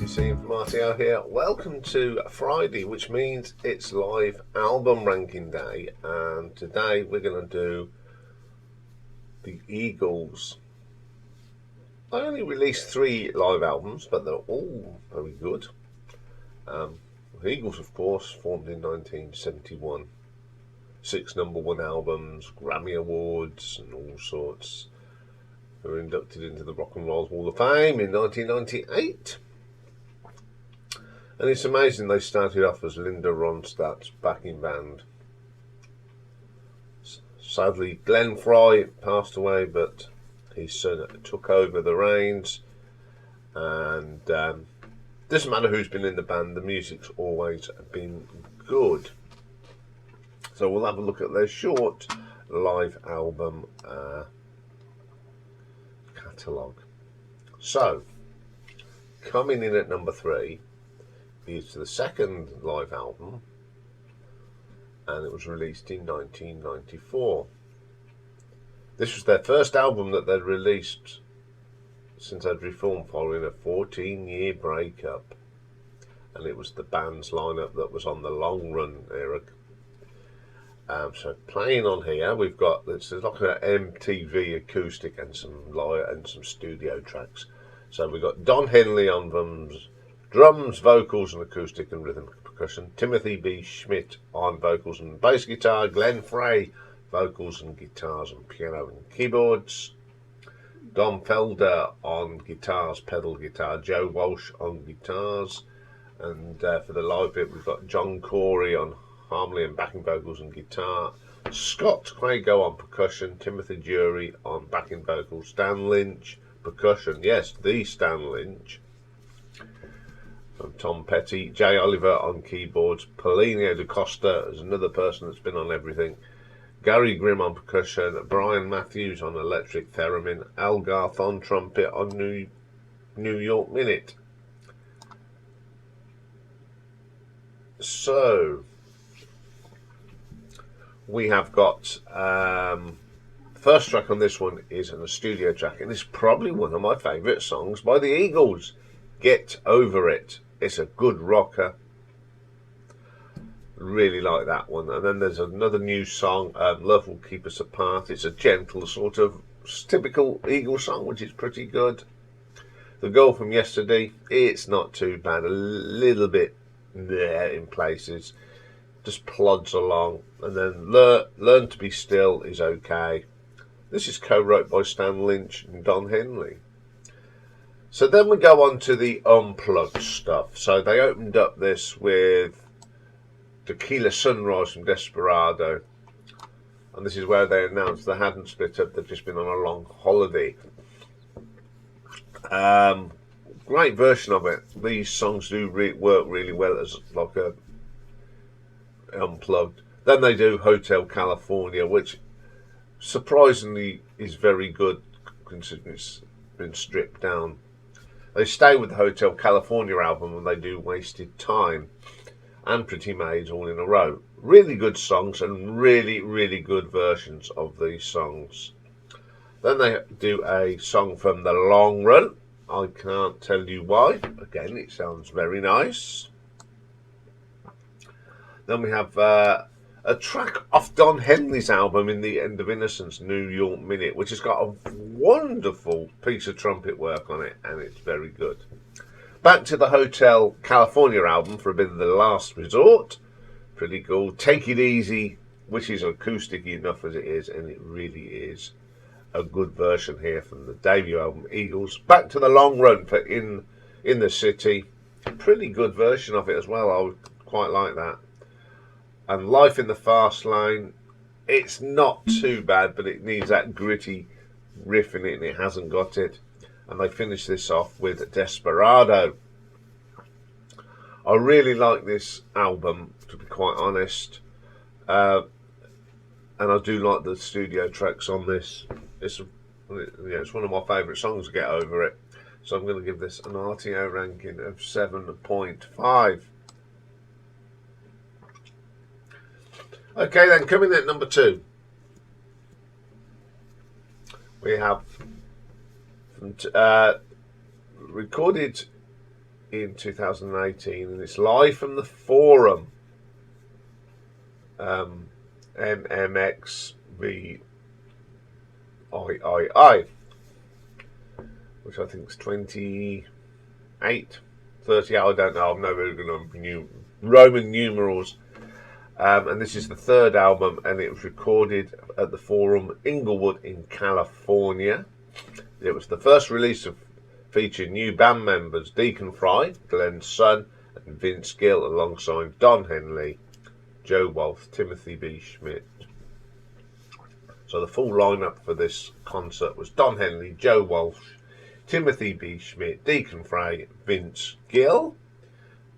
Ian from RTO here. Welcome to Friday, which means it's live album ranking day, and today we're going to do the Eagles. I only released 3 live albums, but they're all very good. The Eagles, of course, formed in 1971. 6 #1 albums, Grammy Awards, and all sorts. They were inducted into the Rock and Roll Hall of Fame in 1998. And it's amazing they started off as Linda Ronstadt's backing band. Sadly, Glenn Fry passed away, but his son took over the reins. And doesn't matter who's been in the band, the music's always been good. So we'll have a look at their short live album catalogue. So, coming in at number 3 is the second live album, and it was released in 1994. This was their first album that they'd released since they'd reformed following a 14-year breakup, and it was the band's lineup that was on the Long Run era. So playing on here, we've got this is like an MTV acoustic and some studio tracks. So we've got Don Henley on drums, vocals and acoustic and rhythm percussion. Timothy B. Schmidt on vocals and bass guitar. Glenn Frey, vocals and guitars and piano and keyboards. Don Felder on guitars, pedal guitar. Joe Walsh on guitars. And for the live bit, we've got John Corey on harmony and backing vocals and guitar. Scott Crago on percussion. Timothy Jury on backing vocals. Stan Lynch, percussion. Yes, the Stan Lynch. Tom Petty, Jay Oliver on keyboards, Paulinho da Costa is another person that's been on everything, Gary Grimm on percussion, Brian Matthews on electric theremin, Al Garth on trumpet on New York Minute. So we have got first track on this one is a studio track, and it's probably one of my favourite songs by the Eagles. Get Over It. It's a good rocker. Really like that one. And then there's another new song, Love Will Keep Us Apart. It's a gentle sort of typical Eagles song, which is pretty good. The Girl From Yesterday, it's not too bad. A little bit there in places. Just plods along. And then Learn to Be Still is okay. This is co-wrote by Stan Lynch and Don Henley. So then we go on to the unplugged stuff. So they opened up this with Tequila Sunrise from Desperado. And this is where they announced they hadn't split up, they'd just been on a long holiday. Great version of it. These songs do work really well as like a unplugged. Then they do Hotel California, which surprisingly is very good considering it's been stripped down. They stay with the Hotel California album and they do Wasted Time and Pretty Maids all in a row. Really good songs and really, really good versions of these songs. Then they do a song from The Long Run. I can't tell you why. Again, it sounds very nice. Then we have a track off Don Henley's album In the End of Innocence, New York Minute, which has got a wonderful piece of trumpet work on it, and it's very good. Back to the Hotel California album for a bit of The Last Resort. Pretty cool. Take It Easy, which is acoustic enough as it is, and it really is a good version here from the debut album, Eagles. Back to The Long Run for In the City. Pretty good version of it as well. I would quite like that. And Life in the Fast Lane, it's not too bad, but it needs that gritty riff in it, and it hasn't got it. And they finish this off with Desperado. I really like this album, to be quite honest. And I do like the studio tracks on this. It's one of my favourite songs, Get Over It. So I'm going to give this an RTO ranking of 7.5. Okay, then coming in at number 2, we have recorded in 2018, and it's live from the Forum. MMXVIII, which I think is 28, 30. I don't know. I'm no very good on Roman numerals. And this is the third album, and it was recorded at the Forum Inglewood in California. It was the first release of featuring new band members Deacon Fry, Glenn's son, and Vince Gill, alongside Don Henley, Joe Walsh, Timothy B. Schmidt. So the full lineup for this concert was Don Henley, Joe Walsh, Timothy B. Schmidt, Deacon Fry, Vince Gill,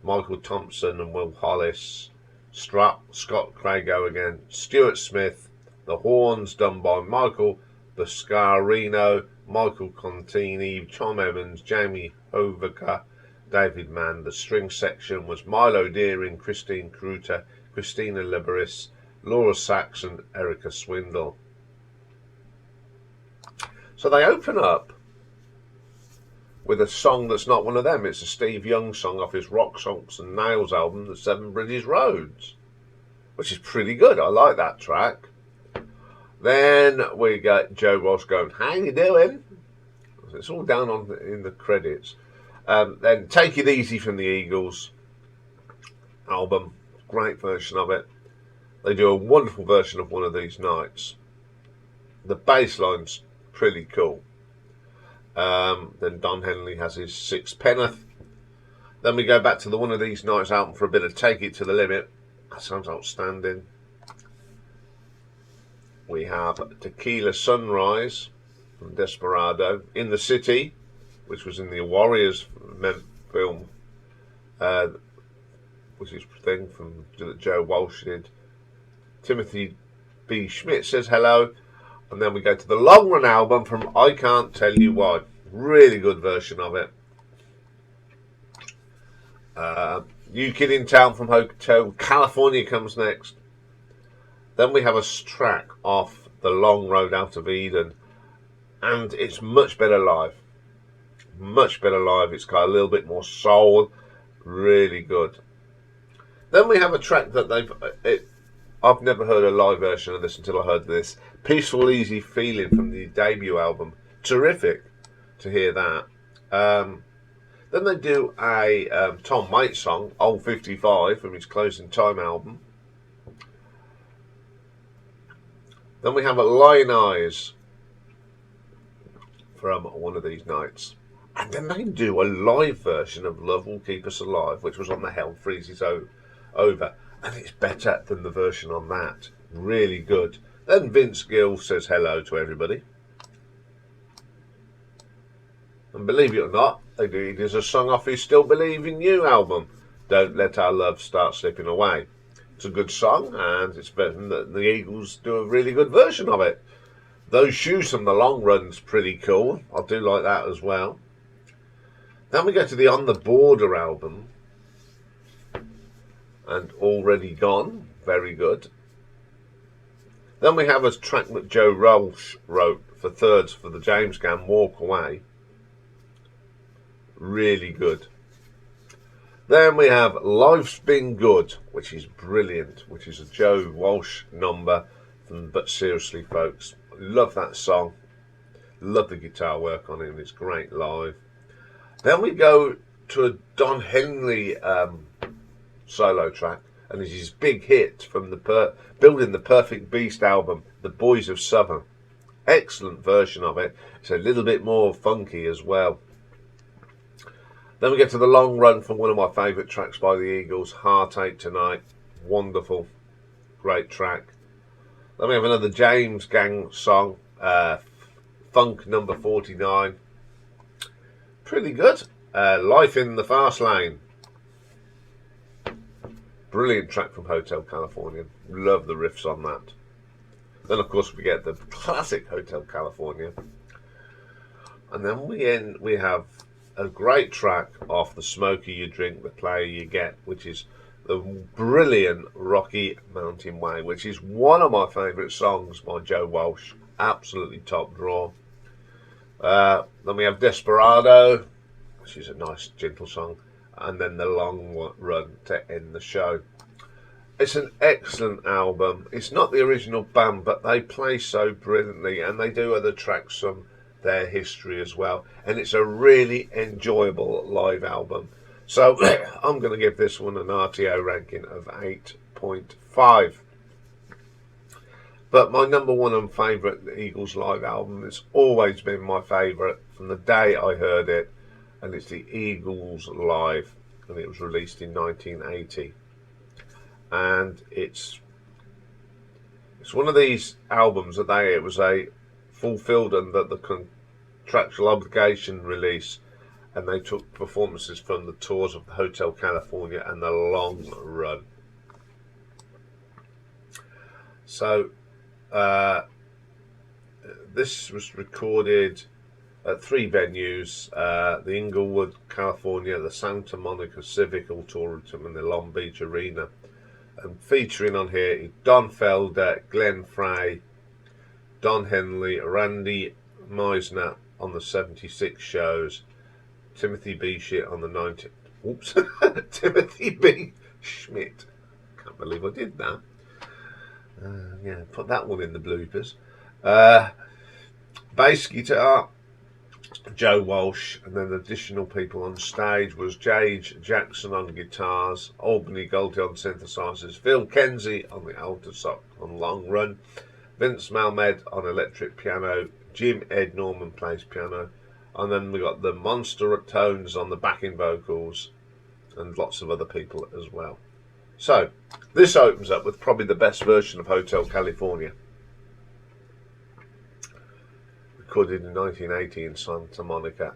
Michael Thompson and Will Hollis, Scott Crago again, Stuart Smith, the horns done by Michael Buscarino, Michael Contini, Tom Evans, Jamie Hoviker, David Mann. The string section was Milo Deering, Christine Kruter, Christina Liberis, Laura Saxon, Erica Swindle. So they open up with a song that's not one of them. It's a Steve Young song off his Rock Songs and Nails album, The Seven British Roads, which is pretty good. I like that track. Then we got Joe Walsh going, "How you doing?" It's all down in the credits. Then Take It Easy from the Eagles album. Great version of it. They do a wonderful version of One of These Nights. The bass line's pretty cool. Then Don Henley has his Sixpenneth. Then we go back to the One of These Nights album for a bit of Take It to the Limit. That sounds outstanding. We have Tequila Sunrise from Desperado, In the City, which was in the Warriors film, which is a thing from that Joe Walsh did. Timothy B. Schmidt Says Hello. And then we go to the Long Run album from I Can't Tell You Why. Really good version of it. New Kid in Town from Hotel California comes next. Then we have a track off The Long Road Out of Eden, and it's much better live. Much better live. It's got a little bit more soul. Really good. Then we have a track that I've never heard a live version of this until I heard this. Peaceful Easy Feeling from the debut album. Terrific to hear that. Then they do a Tom Waits song, Old 55, from his Closing Time album. Then we have a Lion Eyes from One of These Nights. And then they do a live version of Love Will Keep Us Alive, which was on the Hell Freezes Over. And it's better than the version on that. Really good. Then Vince Gill Says Hello to Everybody. And believe it or not, he does a song off his Still Believe in You album, Don't Let Our Love Start Slipping Away. It's a good song, and it's better than the Eagles do a really good version of it. Those Shoes from the Long Run's pretty cool. I do like that as well. Then we go to the On the Border album, and Already Gone, very good. Then we have a track that Joe Walsh wrote for thirds for the James Gang, Walk Away. Really good. Then we have Life's Been Good, which is brilliant, which is a Joe Walsh number from But Seriously Folks. Love that song. Love the guitar work on it, and it's great live. Then we go to a Don Henley solo track, and it's his big hit from the Building the Perfect Beast album, The Boys of Southern. Excellent version of it. It's a little bit more funky as well. Then we get to the Long Run from one of my favourite tracks by the Eagles, Heartache Tonight. Wonderful. Great track. Then we have another James Gang song, Funk number 49. Pretty good. Life in the Fast Lane. Brilliant track from Hotel California. Love the riffs on that. Then, of course, we get the classic Hotel California. And then we have a great track off The Smoker You Drink, The Player You Get, which is the brilliant Rocky Mountain Way, which is one of my favourite songs by Joe Walsh. Absolutely top draw. Then we have Desperado, which is a nice, gentle song. and then the long run to end the show. It's an excellent album. It's not the original band, but they play so brilliantly, and they do other tracks from their history as well. And it's a really enjoyable live album. So I'm going to give this one an RTO ranking of 8.5. But my number one and favourite Eagles live album, it's always been my favourite from the day I heard it, and it's the Eagles Live, and it was released in 1980. And it's one of these albums that it was a fulfilled and that the contractual obligation release, and they took performances from the tours of the Hotel California and the Long Run. So this was recorded at 3 venues, the Inglewood, California, the Santa Monica Civic Auditorium, and the Long Beach Arena. And featuring on here is Don Felder, Glenn Frey, Don Henley, Randy Meisner on the 76 shows, Timothy B. Schmidt on the 90. Oops, Timothy B. Schmidt. Can't believe I did that. Yeah, put that one in the bloopers. Bass guitar, Joe Walsh, and then additional people on stage was Jage Jackson on guitars, Albany Goldie on synthesizers, Phil Kenzie on the alto sax on Long Run, Vince Malmed on electric piano, Jim Ed Norman plays piano, and then we got the Monster Tones on the backing vocals, and lots of other people as well. So this opens up with probably the best version of Hotel California, recorded in 1980 in Santa Monica,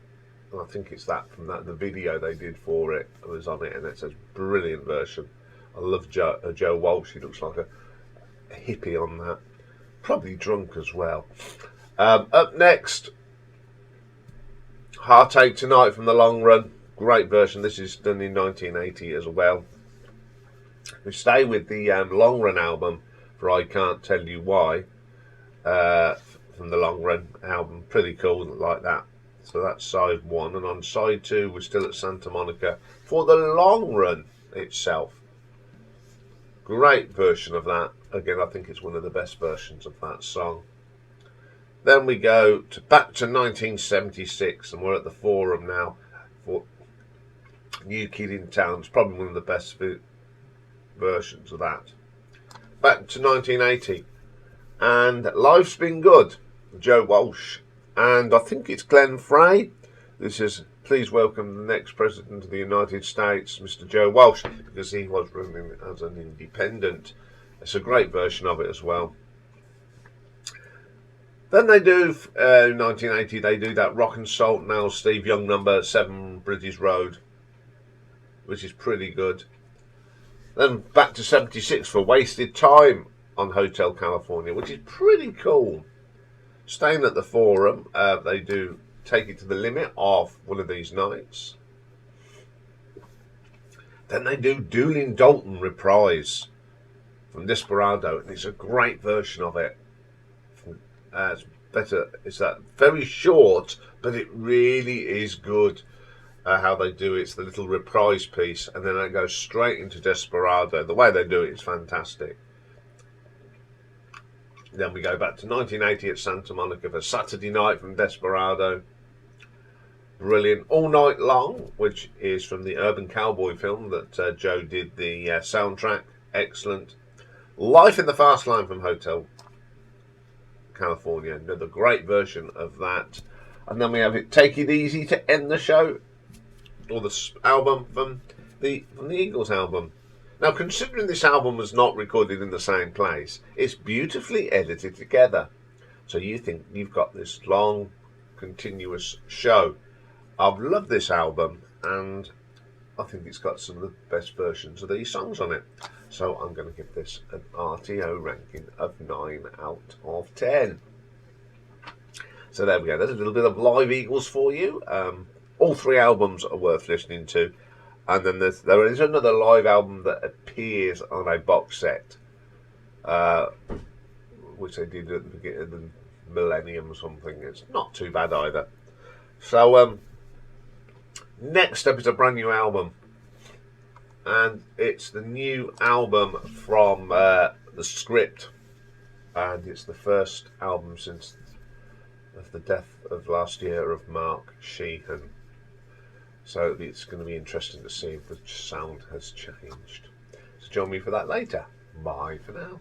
and I think it's that from the video they did for it was on it, and it's a brilliant version. I love Joe Walsh. He looks like a hippie on that, probably drunk as well. Up next, Heartache Tonight from the Long Run, great version. This is done in 1980 as well. We stay with the Long Run album for I Can't Tell You Why, from the Long Run album. Pretty cool like that. So that's side 1, and on side 2 we're still at Santa Monica for the Long Run itself. Great version of that. Again, I think it's one of the best versions of that song. Then we go back to 1976, and we're at the Forum now for New Kid in Town. It's probably one of the best versions of that. Back to 1980, and Life's Been Good, Joe Walsh, and I think it's Glenn Frey. This is Please Welcome the Next President of the United States, Mr. Joe Walsh, because he was running as an independent. It's a great version of it as well. Then they do, in 1980, they do that Rock and Salt Now Steve Young number, 7 British Road, which is pretty good. Then back to 76 for Wasted Time on Hotel California, which is pretty cool. Staying at the Forum, they do Take It to the Limit of One of These Nights. Then they do Doolin Dalton Reprise from Desperado, and it's a great version of it. It's better. It's that very short, but it really is good. How they do it's the little reprise piece, and then it goes straight into Desperado. The way they do it is fantastic. Then we go back to 1980 at Santa Monica for Saturday Night from Desperado. Brilliant. All Night Long, which is from the Urban Cowboy film that Joe did the soundtrack. Excellent. Life in the Fast Lane from Hotel California. Another great version of that. And then we have it Take It Easy to end the show, or the album from the Eagles album. Now, considering this album was not recorded in the same place, it's beautifully edited together. So you think you've got this long, continuous show. I've loved this album, and I think it's got some of the best versions of these songs on it. So I'm going to give this an RTO ranking of 9 out of 10. So there we go. There's a little bit of live Eagles for you. All 3 albums are worth listening to. And then there is another live album that appears on a box set, which they did at the beginning of the millennium or something. It's not too bad either. So next up is a brand new album and it's the new album from The Script, and it's the first album since of the death of last year of Mark Sheehan. So it's going to be interesting to see if the sound has changed. So join me for that later. Bye for now.